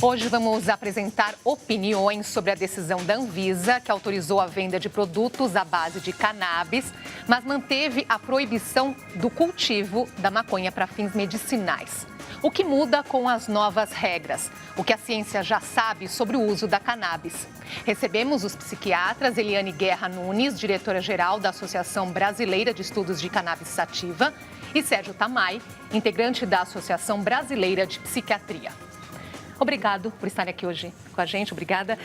Hoje vamos apresentar opiniões sobre a decisão da Anvisa, que autorizou a venda de produtos à base de cannabis, mas manteve a proibição do cultivo da maconha para fins medicinais. O que muda com as novas regras? O que a ciência já sabe sobre o uso da cannabis? Recebemos os psiquiatras Eliane Guerra Nunes, diretora-geral da Associação Brasileira de Estudos de Cannabis Sativa, e Sérgio Tamay, integrante da Associação Brasileira de Psiquiatria. Obrigado por estar aqui hoje com a gente, obrigada.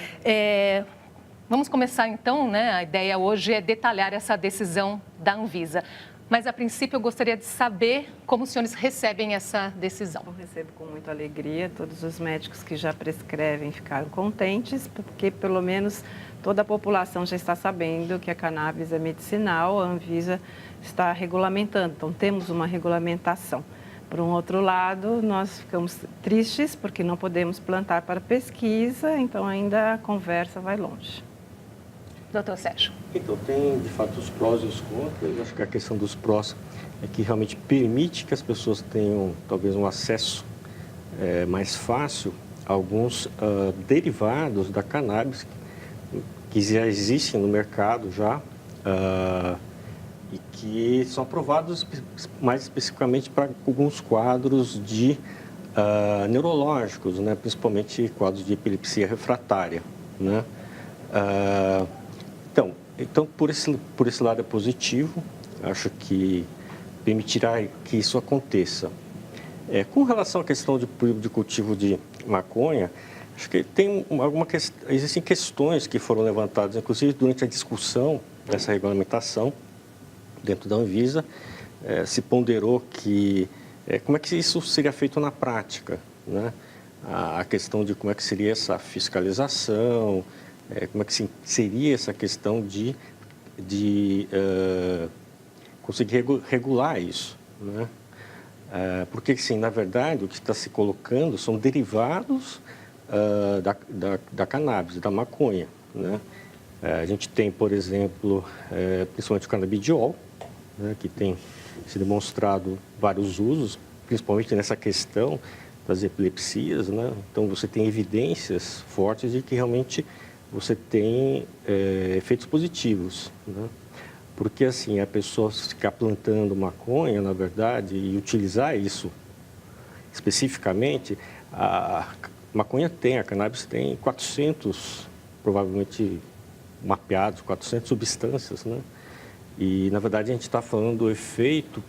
Vamos começar então, né? A ideia hoje é detalhar essa decisão da Anvisa. Mas, a princípio, eu gostaria de saber como os senhores recebem essa decisão. Eu recebo com muita alegria. Todos os médicos que já prescrevem ficaram contentes, porque pelo menos toda a população já está sabendo que a cannabis é medicinal, a Anvisa está regulamentando. Então, temos uma regulamentação. Por um outro lado, nós ficamos tristes porque não podemos plantar para pesquisa, então ainda a conversa vai longe. Doutor Sérgio. Então, tem de fato os prós e os contras. Eu acho que a questão dos prós é que realmente permite que as pessoas tenham talvez um acesso mais fácil a alguns derivados da cannabis que já existem no mercado já e que são aprovados mais especificamente para alguns quadros de neurológicos, né? Principalmente quadros de epilepsia refratária, né? Então, por esse lado é positivo, acho que permitirá que isso aconteça. Com relação à questão de cultivo de maconha, acho que existem questões que foram levantadas, inclusive durante a discussão dessa regulamentação dentro da Anvisa, se ponderou que como é que isso seria feito na prática, né? A questão de como é que seria essa fiscalização, como é que seria essa questão de conseguir regular isso, né? Porque, sim, na verdade, o que está se colocando são derivados da cannabis, da maconha, né? A gente tem, por exemplo, principalmente o canabidiol, né, que tem se demonstrado vários usos, principalmente nessa questão das epilepsias, né? Então, você tem evidências fortes de que realmente você tem efeitos positivos, né? Porque, assim, a pessoa ficar plantando maconha, na verdade, e utilizar isso especificamente, a cannabis tem 400, provavelmente mapeados, 400 substâncias, né? E, na verdade, a gente está falando do efeito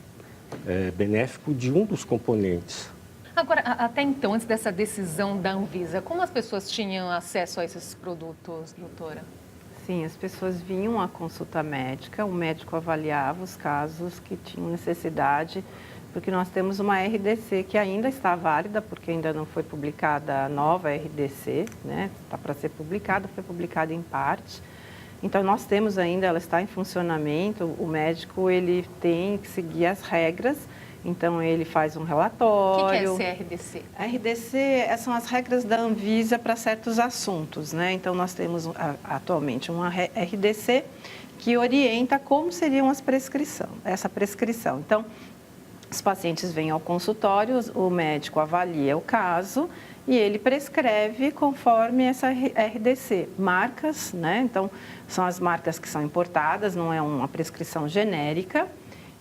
benéfico de um dos componentes. Agora, até então, antes dessa decisão da Anvisa, como as pessoas tinham acesso a esses produtos, doutora? Sim, as pessoas vinham à consulta médica, o médico avaliava os casos que tinham necessidade, porque nós temos uma RDC que ainda está válida, porque ainda não foi publicada a nova RDC, né? Está para ser publicada, foi publicada em parte. Então, nós temos ainda, ela está em funcionamento, o médico ele tem que seguir as regras. Então, ele faz um relatório. O que é esse RDC? RDC são as regras da Anvisa para certos assuntos, né? Então, nós temos atualmente uma RDC que orienta como seriam essa prescrição. Então, os pacientes vêm ao consultório, o médico avalia o caso e ele prescreve conforme essa RDC. Marcas, né? Então, são as marcas que são importadas, não é uma prescrição genérica.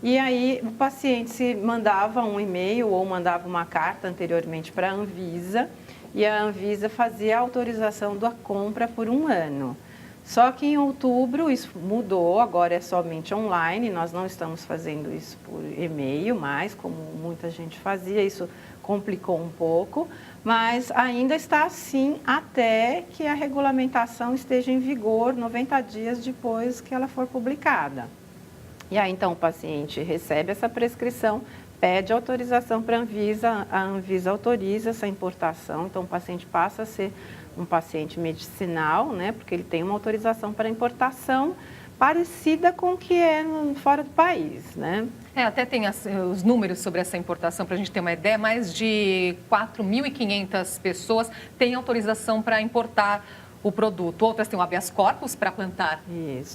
E aí o paciente se mandava um e-mail ou mandava uma carta anteriormente para a Anvisa e a Anvisa fazia a autorização da compra por 1 ano. Só que em outubro isso mudou, agora é somente online, nós não estamos fazendo isso por e-mail mais, como muita gente fazia, isso complicou um pouco, mas ainda está assim até que a regulamentação esteja em vigor 90 dias depois que ela for publicada. E aí, então, o paciente recebe essa prescrição, pede autorização para a Anvisa autoriza essa importação, então o paciente passa a ser um paciente medicinal, né, porque ele tem uma autorização para importação parecida com o que é fora do país, né? Até tem os números sobre essa importação, para a gente ter uma ideia, mais de 4.500 pessoas têm autorização para importar o produto. Outras têm o habeas corpus para plantar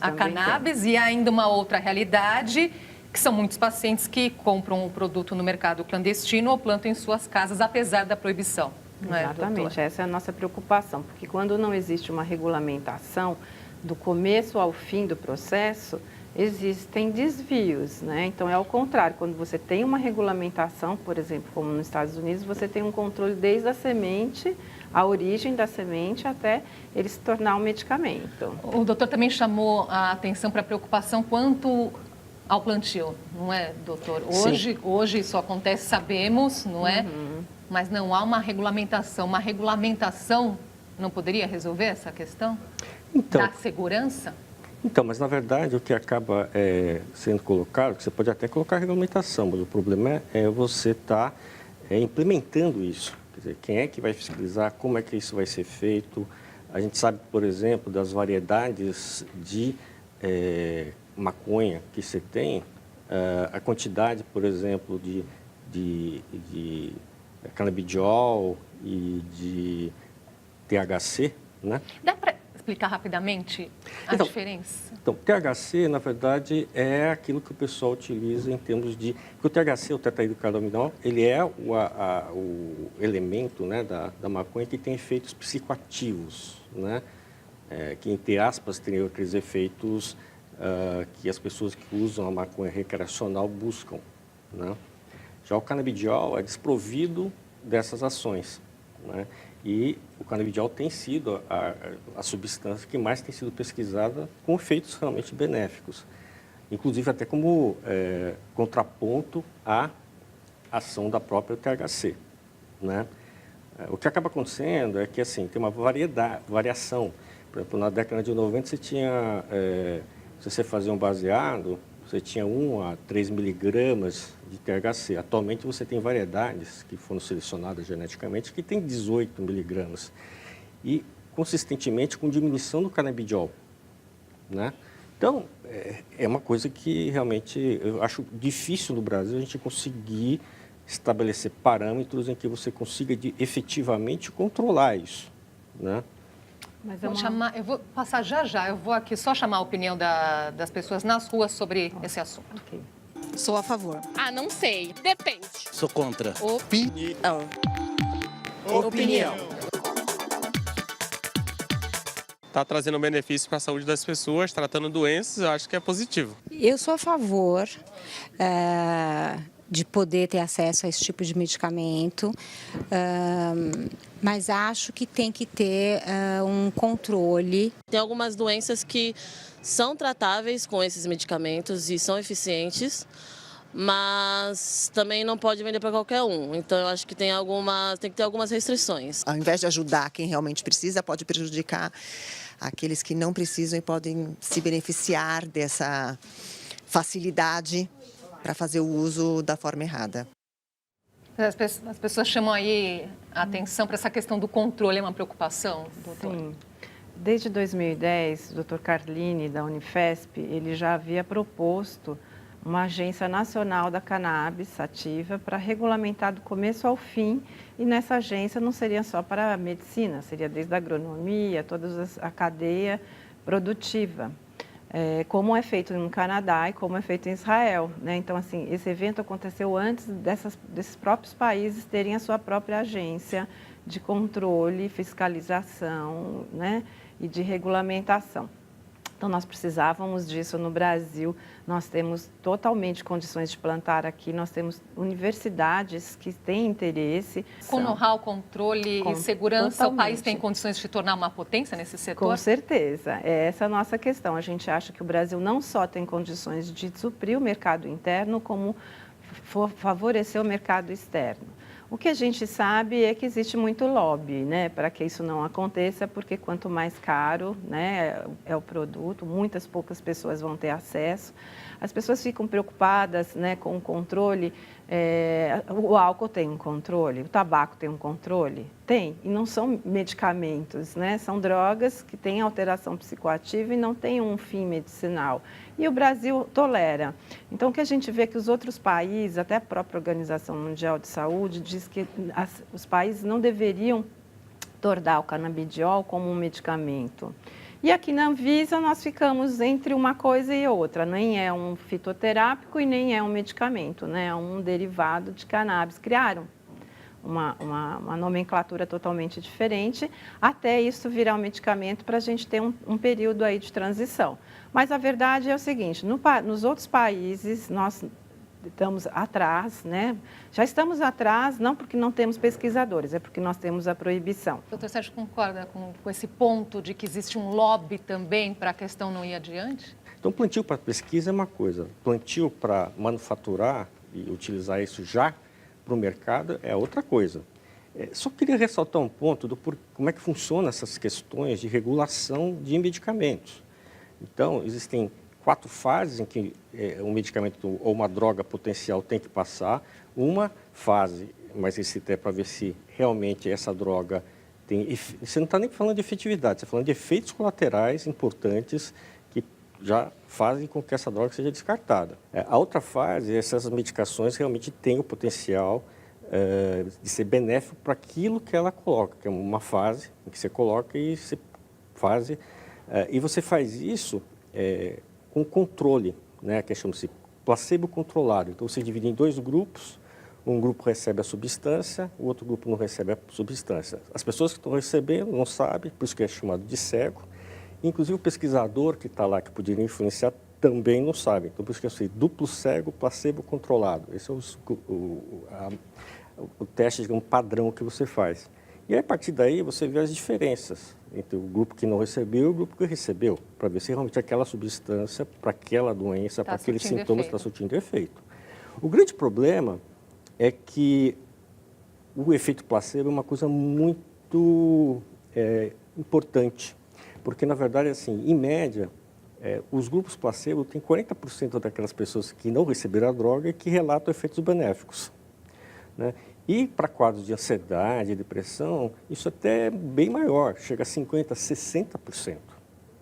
a cannabis e ainda uma outra realidade, que são muitos pacientes que compram o produto no mercado clandestino ou plantam em suas casas, apesar da proibição. não é, Exatamente, doutora? essa é a nossa preocupação, porque quando não existe uma regulamentação do começo ao fim do processo, existem desvios, né? Então, é ao contrário, quando você tem uma regulamentação, por exemplo, como nos Estados Unidos, você tem um controle desde a semente, a origem da semente, até ele se tornar um medicamento. O doutor também chamou a atenção para a preocupação quanto ao plantio, não é, doutor? Hoje isso acontece, sabemos, não é? Mas não há uma regulamentação. Uma regulamentação não poderia resolver essa questão? Então, Da segurança? Então, mas na verdade o que acaba sendo colocado, que você pode até colocar regulamentação, mas o problema é você estar implementando isso. Quer dizer, quem é que vai fiscalizar, como é que isso vai ser feito? A gente sabe, por exemplo, das variedades de maconha que você tem, a quantidade, por exemplo, de canabidiol e de THC, né? Dá para explicar rapidamente a diferença? Então, THC, na verdade, é aquilo que o pessoal utiliza em termos de... Porque o THC, o tetrahidrocannabinol, ele é o elemento, né, da maconha que tem efeitos psicoativos, né? Que, entre aspas, tem aqueles efeitos que as pessoas que usam a maconha recreacional buscam, né? Já o canabidiol é desprovido dessas ações, né? E o canabidiol tem sido a substância que mais tem sido pesquisada com efeitos realmente benéficos, inclusive até como contraponto à ação da própria THC, né? O que acaba acontecendo é que assim, tem uma variação. Por exemplo, na década de 90 você tinha, se você fazia um baseado, você tinha 1 a 3 miligramas de THC. Atualmente você tem variedades que foram selecionadas geneticamente que tem 18 miligramas. E consistentemente com diminuição do canabidiol, né? Então, é uma coisa que realmente eu acho difícil no Brasil a gente conseguir estabelecer parâmetros em que você consiga efetivamente controlar isso, né? Mas Eu vou passar já, eu vou aqui só chamar a opinião das pessoas nas ruas sobre esse assunto. Ok. Sou a favor. Ah, não sei. Depende. Sou contra. Opinião. Está trazendo benefício para a saúde das pessoas, tratando doenças, eu acho que é positivo. Eu sou a favor de poder ter acesso a esse tipo de medicamento, mas acho que tem que ter um controle. Tem algumas doenças que são tratáveis com esses medicamentos e são eficientes, mas também não pode vender para qualquer um. Então, eu acho que tem que ter algumas restrições. Ao invés de ajudar quem realmente precisa, pode prejudicar aqueles que não precisam e podem se beneficiar dessa facilidade para fazer o uso da forma errada. As pessoas chamam aí a atenção para essa questão do controle, é uma preocupação, doutor? Sim. Desde 2010, o Dr. Carlini, da Unifesp, ele já havia proposto uma agência nacional da cannabis sativa para regulamentar do começo ao fim, e nessa agência não seria só para a medicina, seria desde a agronomia, toda a cadeia produtiva, como é feito no Canadá e como é feito em Israel, né? Então, assim, esse evento aconteceu antes desses próprios países terem a sua própria agência de controle, fiscalização, né, e de regulamentação. Então, nós precisávamos disso no Brasil. Nós temos totalmente condições de plantar aqui, nós temos universidades que têm interesse. Com know-how, controle e segurança, totalmente. o país tem condições de se tornar uma potência nesse setor? Com certeza, é essa a nossa questão. A gente acha que o Brasil não só tem condições de suprir o mercado interno, como favorecer o mercado externo. O que a gente sabe é que existe muito lobby, né, para que isso não aconteça, porque quanto mais caro, né, é o produto, poucas pessoas vão ter acesso. As pessoas ficam preocupadas, né, com o controle. O álcool tem um controle, o tabaco tem um controle? Tem, e não são medicamentos, né? São drogas que têm alteração psicoativa e não têm um fim medicinal. E o Brasil tolera. Então, o que a gente vê é que os outros países, até a própria Organização Mundial de Saúde, diz que os países não deveriam tornar o canabidiol como um medicamento. E aqui na Anvisa nós ficamos entre uma coisa e outra, nem é um fitoterápico e nem é um medicamento, né? É um derivado de cannabis. Criaram uma nomenclatura totalmente diferente, até isso virar um medicamento para a gente ter um período aí de transição. Mas a verdade é o seguinte, nos outros países nós estamos atrás, né? Já estamos atrás, não porque não temos pesquisadores, é porque nós temos a proibição. Doutor Sérgio, concorda com esse ponto de que existe um lobby também para a questão não ir adiante? Então, plantio para pesquisa é uma coisa, plantio para manufaturar e utilizar isso já para o mercado é outra coisa. Só queria ressaltar um ponto como é que funcionam essas questões de regulação de medicamentos. Então, existem 4 fases em que um medicamento ou uma droga potencial tem que passar. Uma fase, mas esse é para ver se realmente essa droga tem... Você não está nem falando de efetividade, você está falando de efeitos colaterais importantes que já fazem com que essa droga seja descartada. A outra fase, essas medicações realmente têm o potencial de ser benéfico para aquilo que ela coloca, que é uma fase em que você coloca e você faz isso com controle, né, que chama-se placebo controlado. Então, você divide em 2 grupos, um grupo recebe a substância, o outro grupo não recebe a substância. As pessoas que estão recebendo não sabem, por isso que é chamado de cego. Inclusive, o pesquisador que está lá, que poderia influenciar, também não sabe. Então, por isso que eu sei, duplo cego, placebo controlado. Esse é o teste, digamos, padrão que você faz. E aí, a partir daí, você vê as diferenças entre o grupo que não recebeu e o grupo que recebeu, para ver se realmente aquela substância, para aquela doença, para aqueles sintomas, está surtindo efeito. O grande problema é que o efeito placebo é uma coisa muito importante, porque, na verdade, assim, em média, os grupos placebo têm 40% daquelas pessoas que não receberam a droga e que relatam efeitos benéficos, né? E para quadros de ansiedade, depressão, isso até é bem maior, chega a 50%, 60%.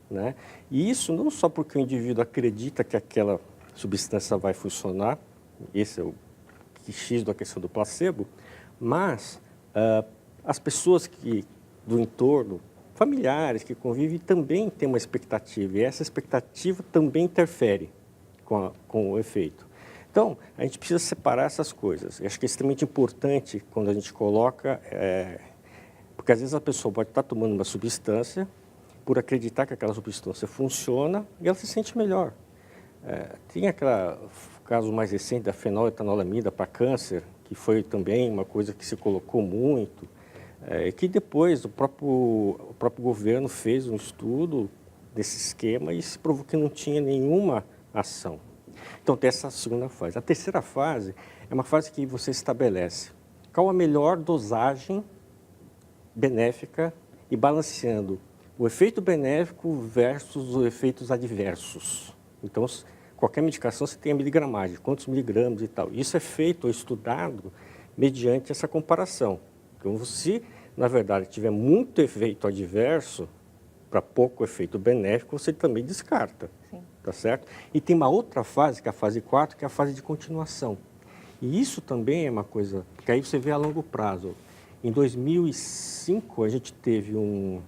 Né? E isso não só porque o indivíduo acredita que aquela substância vai funcionar, esse é o X da questão do placebo, mas as pessoas do entorno, familiares que convivem, também têm uma expectativa, e essa expectativa também interfere com o efeito. Então, a gente precisa separar essas coisas. Eu acho que é extremamente importante quando a gente coloca, porque às vezes a pessoa pode estar tomando uma substância, por acreditar que aquela substância funciona, e ela se sente melhor. Tem aquele caso mais recente da fenoletanolamida para câncer, que foi também uma coisa que se colocou muito, que depois o próprio governo fez um estudo desse esquema e se provou que não tinha nenhuma ação. Então, tem essa segunda fase. A terceira fase é uma fase que você estabelece qual a melhor dosagem benéfica e balanceando o efeito benéfico versus os efeitos adversos. Então, qualquer medicação você tem a miligramagem, quantos miligramas e tal. Isso é feito ou estudado mediante essa comparação. Então, se, na verdade, tiver muito efeito adverso para pouco efeito benéfico, você também descarta. Sim. Tá certo? E tem uma outra fase, que é a fase 4, que é a fase de continuação. E isso também é uma coisa, porque aí você vê a longo prazo. Em 2005, a gente teve um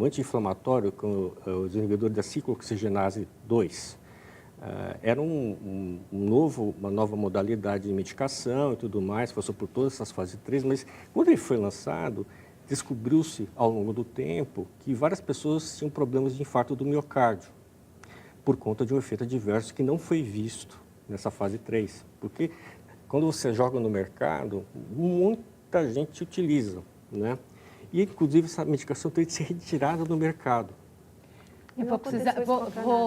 anti-inflamatório com os inibidores da ciclooxigenase 2. Era uma nova modalidade de medicação e tudo mais, passou por todas essas fases 3, mas quando ele foi lançado, descobriu-se ao longo do tempo que várias pessoas tinham problemas de infarto do miocárdio, por conta de um efeito adverso que não foi visto nessa fase 3. Porque quando você joga no mercado, muita gente utiliza, né? E, inclusive, essa medicação tem que ser retirada do mercado.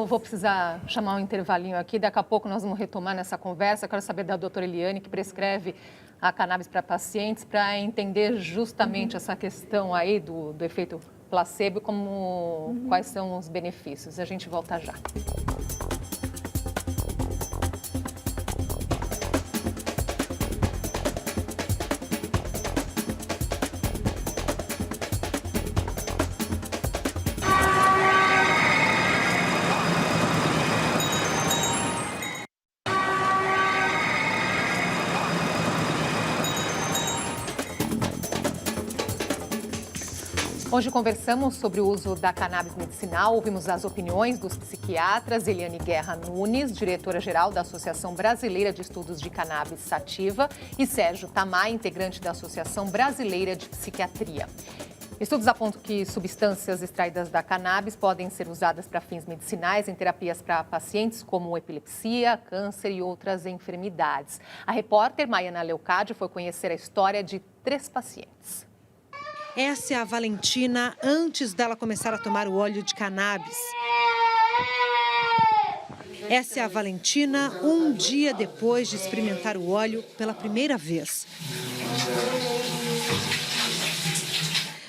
Vou precisar chamar um intervalinho aqui, daqui a pouco nós vamos retomar nessa conversa. Eu quero saber da doutora Eliane, que prescreve a cannabis para pacientes, para entender justamente essa questão aí do efeito placebo, quais são os benefícios. A gente volta já. Hoje conversamos sobre o uso da cannabis medicinal, ouvimos as opiniões dos psiquiatras Eliane Guerra Nunes, diretora-geral da Associação Brasileira de Estudos de Cannabis Sativa, e Sérgio Tamay, integrante da Associação Brasileira de Psiquiatria. Estudos apontam que substâncias extraídas da cannabis podem ser usadas para fins medicinais em terapias para pacientes como epilepsia, câncer e outras enfermidades. A repórter Maiana Leocádio foi conhecer a história de 3 pacientes. Essa é a Valentina antes dela começar a tomar o óleo de cannabis. Essa é a Valentina um dia depois de experimentar o óleo pela primeira vez.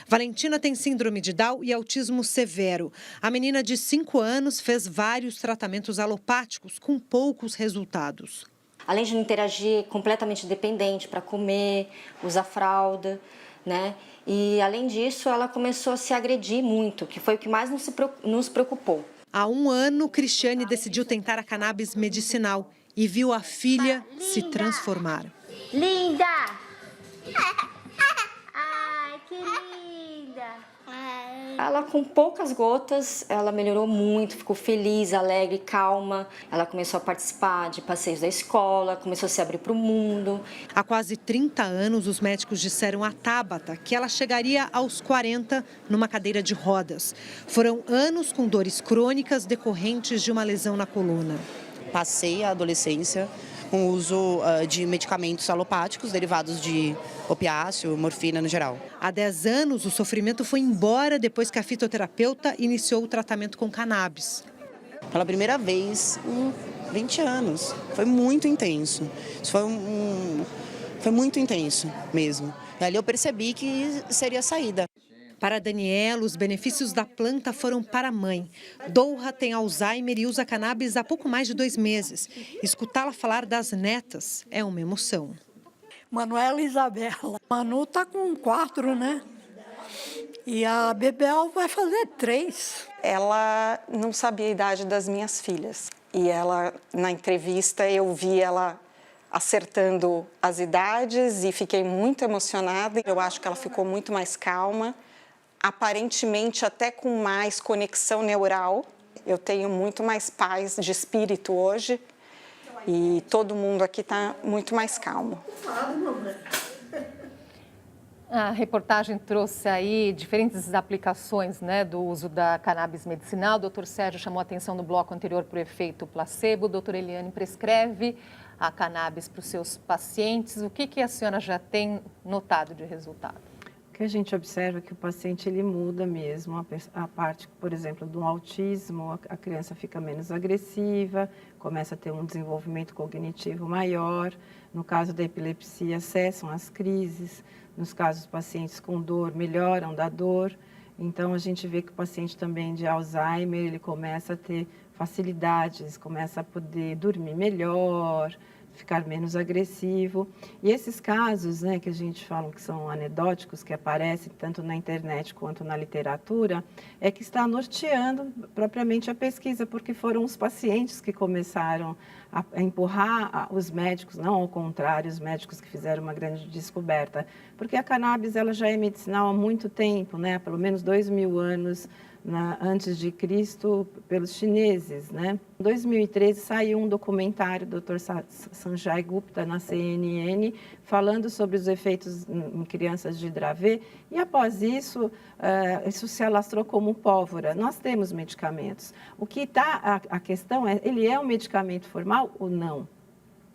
Valentina tem síndrome de Down e autismo severo. A menina de 5 anos fez vários tratamentos alopáticos com poucos resultados. Além de não interagir, completamente dependente para comer, usar fralda, né? E além disso, ela começou a se agredir muito, que foi o que mais nos preocupou. Há 1 ano, Cristiane decidiu tentar a cannabis medicinal e viu a filha se transformar. Linda! Ai, que linda! Ela, com poucas gotas, ela melhorou muito, ficou feliz, alegre, calma. Ela começou a participar de passeios da escola, começou a se abrir para o mundo. Há quase 30 anos, os médicos disseram a Tabata que ela chegaria aos 40 numa cadeira de rodas. Foram anos com dores crônicas decorrentes de uma lesão na coluna. Passei a adolescência com o uso de medicamentos alopáticos derivados de opiáceo, morfina no geral. Há 10 anos, o sofrimento foi embora depois que a fitoterapeuta iniciou o tratamento com cannabis. Pela primeira vez em 20 anos. Foi muito intenso. Isso foi muito intenso mesmo. E ali eu percebi que seria a saída. Para Daniela, os benefícios da planta foram para a mãe. Doura tem Alzheimer e usa cannabis há pouco mais de 2 meses. Escutá-la falar das netas é uma emoção. Manuela e Isabela. Manu está com 4, né? E a Bebel vai fazer 3. Ela não sabia a idade das minhas filhas. E ela, na entrevista, eu vi ela acertando as idades e fiquei muito emocionada. Eu acho que ela ficou muito mais calma. Aparentemente até com mais conexão neural. Eu tenho muito mais paz de espírito hoje e todo mundo aqui está muito mais calmo. A reportagem trouxe aí diferentes aplicações, né, do uso da cannabis medicinal. O doutor Sérgio chamou a atenção no bloco anterior para o efeito placebo. O doutor Eliane prescreve a cannabis para os seus pacientes. O que a senhora já tem notado de resultado? O que a gente observa é que o paciente ele muda mesmo, a parte, por exemplo, do autismo, a criança fica menos agressiva, começa a ter um desenvolvimento cognitivo maior. No caso da epilepsia, cessam as crises. Nos casos dos pacientes com dor, melhoram da dor. Então, a gente vê que o paciente também de Alzheimer, ele começa a ter facilidades, começa a poder dormir melhor, ficar menos agressivo. E esses casos, né, que a gente fala que são anedóticos, que aparecem tanto na internet quanto na literatura, é que está norteando propriamente a pesquisa, porque foram os pacientes que começaram a empurrar os médicos, não ao contrário, os médicos que fizeram uma grande descoberta. Porque a cannabis ela já é medicinal há muito tempo, né, há pelo menos 2000 anos, antes de Cristo, pelos chineses, né? Em 2013 saiu um documentário do Dr. Sanjay Gupta na CNN falando sobre os efeitos em crianças de Dravet e após isso, isso se alastrou como pólvora. Nós temos medicamentos. O que está a questão é, ele é um medicamento formal ou não?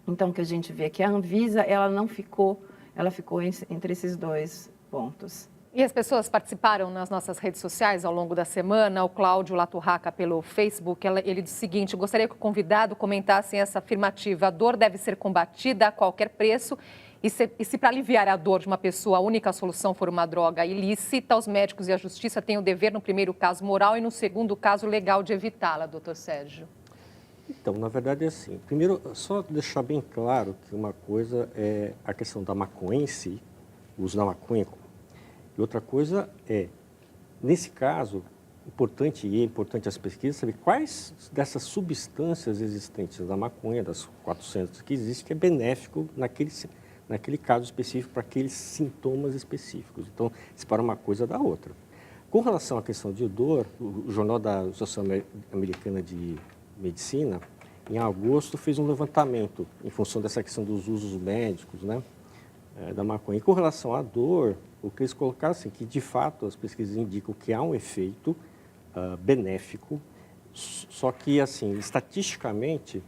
Então, o que a gente vê é que a Anvisa, ela ficou entre esses 2 pontos. E as pessoas participaram nas nossas redes sociais ao longo da semana. O Cláudio Laturraca, pelo Facebook, ele disse o seguinte: gostaria que o convidado comentasse essa afirmativa. A dor deve ser combatida a qualquer preço e se para aliviar a dor de uma pessoa a única solução for uma droga ilícita, os médicos e a justiça têm o dever, no primeiro caso, moral e no segundo caso, legal, de evitá-la, doutor Sérgio. Então, na verdade é assim. Primeiro, só deixar bem claro que uma coisa é a questão da maconha em si, o uso da maconha. E outra coisa é, nesse caso, importante as pesquisas saber quais dessas substâncias existentes da maconha, das 400 que existem, que é benéfico naquele caso específico, para aqueles sintomas específicos. Então, separa uma coisa da outra. Com relação à questão de odor, o Jornal da Associação Americana de Medicina, em agosto, fez um levantamento em função dessa questão dos usos médicos, né, da maconha. E com relação à dor, o que eles colocaram assim, que de fato as pesquisas indicam que há um efeito benéfico, só que assim, estatisticamente,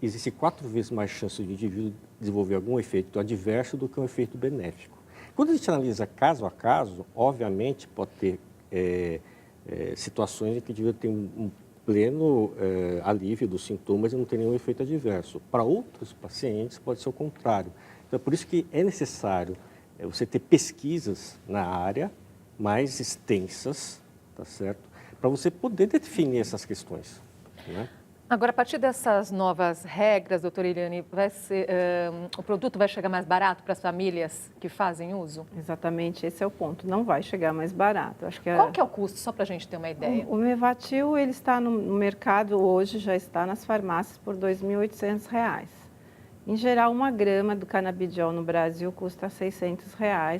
existe 4 vezes mais chance de indivíduo desenvolver algum efeito adverso do que um efeito benéfico. Quando a gente analisa caso a caso, obviamente pode ter situações em que o indivíduo tem um pleno alívio dos sintomas e não tem nenhum efeito adverso. Para outros pacientes pode ser o contrário. Então é por isso que é necessário você ter pesquisas na área mais extensas, tá certo? Para você poder definir essas questões, né? Agora, a partir dessas novas regras, doutora Eliane, o produto vai chegar mais barato para as famílias que fazem uso? Exatamente, esse é o ponto. Não vai chegar mais barato. Acho que Qual que é o custo, só para a gente ter uma ideia? O Mevatil, ele está no mercado hoje, já está nas farmácias por R$ 2.800. Em geral, 1 grama do canabidiol no Brasil custa R$ 600,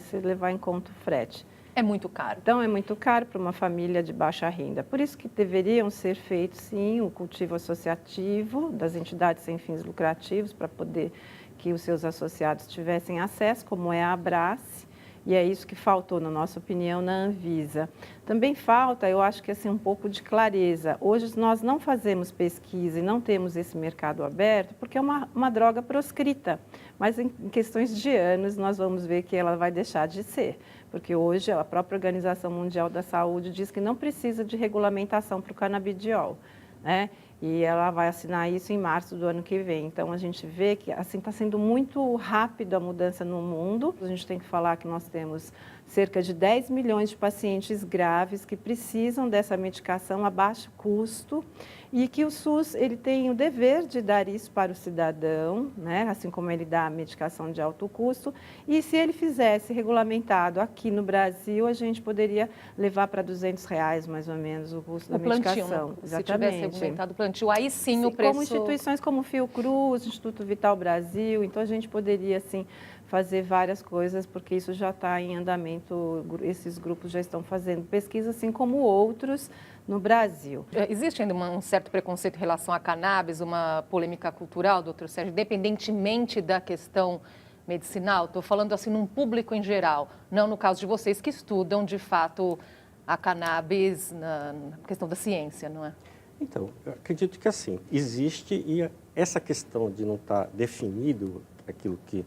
se levar em conta o frete. É muito caro. Então, é muito caro para uma família de baixa renda. Por isso que deveriam ser feitos, sim, o cultivo associativo das entidades sem fins lucrativos, para poder que os seus associados tivessem acesso, como é a Abrace, e é isso que faltou, na nossa opinião, na Anvisa. Também falta, eu acho que assim, um pouco de clareza. Hoje nós não fazemos pesquisa e não temos esse mercado aberto porque é uma droga proscrita, mas em questões de anos nós vamos ver que ela vai deixar de ser. Porque hoje a própria Organização Mundial da Saúde diz que não precisa de regulamentação para o canabidiol, né? E ela vai assinar isso em março do ano que vem. Então, a gente vê que assim está sendo muito rápido a mudança no mundo. A gente tem que falar que nós temos cerca de 10 milhões de pacientes graves que precisam dessa medicação a baixo custo e que o SUS ele tem o dever de dar isso para o cidadão, né? Assim como ele dá a medicação de alto custo. E se ele fizesse regulamentado aqui no Brasil, a gente poderia levar para R$ 200 mais ou menos o custo da medicação. Exatamente. Se tivesse regulamentado o plantio, aí sim o preço... Como instituições como o Fiocruz, Instituto Vital Brasil, então a gente poderia assim fazer várias coisas, porque isso já está em andamento, esses grupos já estão fazendo pesquisa, assim como outros no Brasil. Existe ainda um certo preconceito em relação à cannabis, uma polêmica cultural, doutor Sérgio, independentemente da questão medicinal? Estou falando assim num público em geral, não no caso de vocês que estudam, de fato, a cannabis na questão da ciência, não é? Então, eu acredito que assim, existe e essa questão de não estar definido aquilo que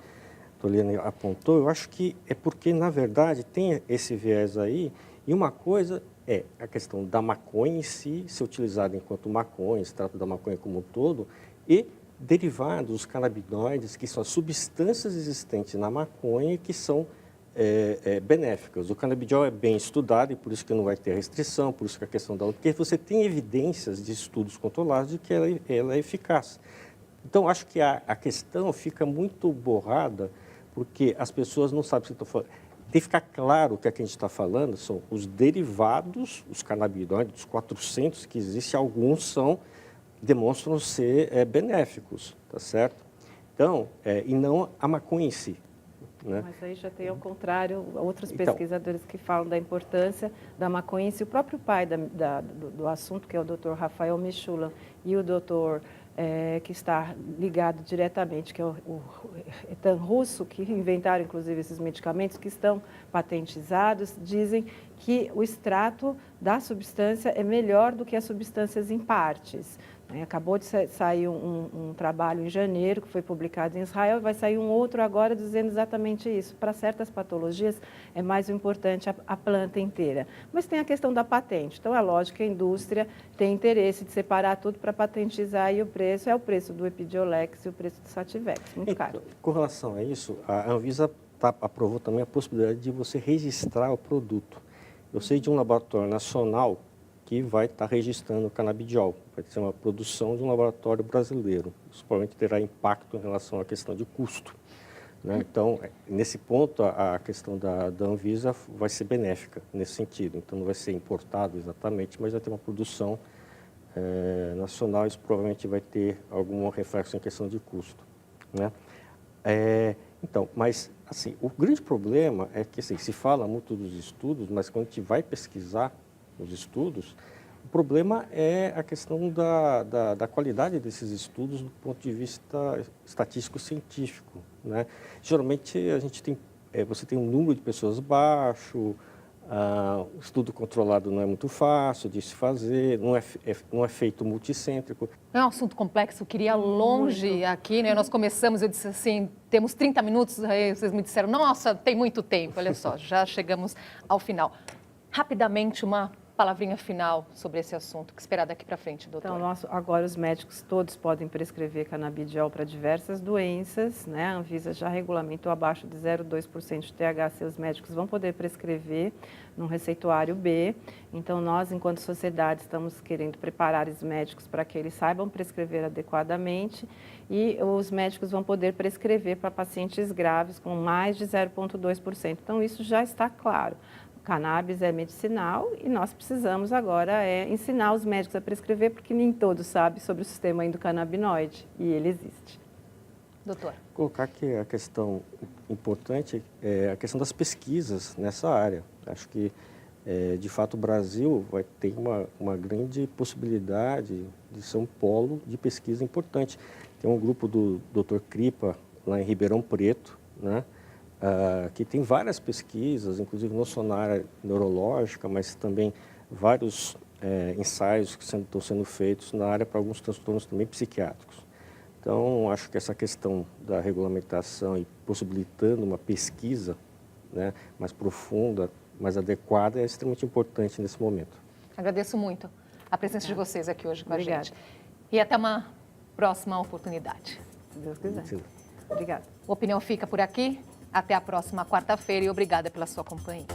a Toliane apontou, eu acho que é porque, na verdade, tem esse viés aí, e uma coisa é a questão da maconha em si, ser utilizada enquanto maconha, se trata da maconha como um todo, e derivados, os canabinoides, que são as substâncias existentes na maconha que são benéficas. O canabidiol é bem estudado e por isso que não vai ter restrição, por isso que a questão da... Porque você tem evidências de estudos controlados de que ela é eficaz. Então, acho que a questão fica muito borrada porque as pessoas não sabem o que estão falando. Tem que ficar claro que a gente está falando são os derivados, os canabinoides, dos 400 que existem, alguns demonstram ser benéficos, tá certo? Então, e não a maconha em si. Né? Mas aí já tem, ao contrário, outros pesquisadores que falam da importância da maconha em si. O próprio pai do assunto, que é o Dr. Rafael Michulan, e o doutor que está ligado diretamente, que é o Etan Russo, que inventaram, inclusive, esses medicamentos que estão patentizados, dizem que o extrato da substância é melhor do que as substâncias em partes. Acabou de sair um trabalho em janeiro, que foi publicado em Israel, e vai sair um outro agora dizendo exatamente isso. Para certas patologias, é mais importante a planta inteira. Mas tem a questão da patente. Então, é lógico que a indústria tem interesse de separar tudo para patentizar, e o preço é o preço do Epidiolex e o preço do Sativex, muito caro. Com relação a isso, a Anvisa aprovou também a possibilidade de você registrar o produto. Eu sei de um laboratório nacional que vai estar registrando o canabidiol. Vai ser uma produção de um laboratório brasileiro. Isso provavelmente terá impacto em relação à questão de custo. Né? Então, nesse ponto, a questão da Anvisa vai ser benéfica nesse sentido. Então, não vai ser importado exatamente, mas vai ter uma produção nacional. Isso provavelmente vai ter algum reflexo em questão de custo. Né? Então, mas assim, o grande problema é que assim, se fala muito dos estudos, mas quando a gente vai pesquisar os estudos, o problema é a questão da qualidade desses estudos do ponto de vista estatístico-científico, né? Geralmente a gente tem, você tem um número de pessoas baixo, o estudo controlado não é muito fácil de se fazer, não é feito multicêntrico. É um assunto complexo, eu queria longe aqui, né? Nós começamos, eu disse assim, temos 30 minutos, aí vocês me disseram, nossa, tem muito tempo, olha só, já chegamos ao final. Rapidamente, uma palavrinha final sobre esse assunto, o que esperar daqui para frente, doutor? Então, agora os médicos todos podem prescrever canabidiol para diversas doenças, né? A Anvisa já regulamentou abaixo de 0,2% de THC, os médicos vão poder prescrever no receituário B. Então, nós, enquanto sociedade, estamos querendo preparar os médicos para que eles saibam prescrever adequadamente e os médicos vão poder prescrever para pacientes graves com mais de 0,2%. Então, isso já está claro. Cannabis é medicinal e nós precisamos agora ensinar os médicos a prescrever, porque nem todos sabem sobre o sistema endocannabinoide e ele existe. Doutor. Colocar que a questão importante é a questão das pesquisas nessa área. Acho que, de fato, o Brasil vai ter uma grande possibilidade de ser um polo de pesquisa importante. Tem um grupo do Dr. Kripa, lá em Ribeirão Preto, né? Que tem várias pesquisas, inclusive não só na área neurológica, mas também vários ensaios que estão sendo feitos na área para alguns transtornos também psiquiátricos. Então, acho que essa questão da regulamentação e possibilitando uma pesquisa, né, mais profunda, mais adequada, é extremamente importante nesse momento. Agradeço muito a presença de vocês aqui hoje com Obrigada. a gente. E até uma próxima oportunidade. Se Deus quiser. Obrigada. O Opinião fica por aqui. Até a próxima quarta-feira e obrigada pela sua companhia.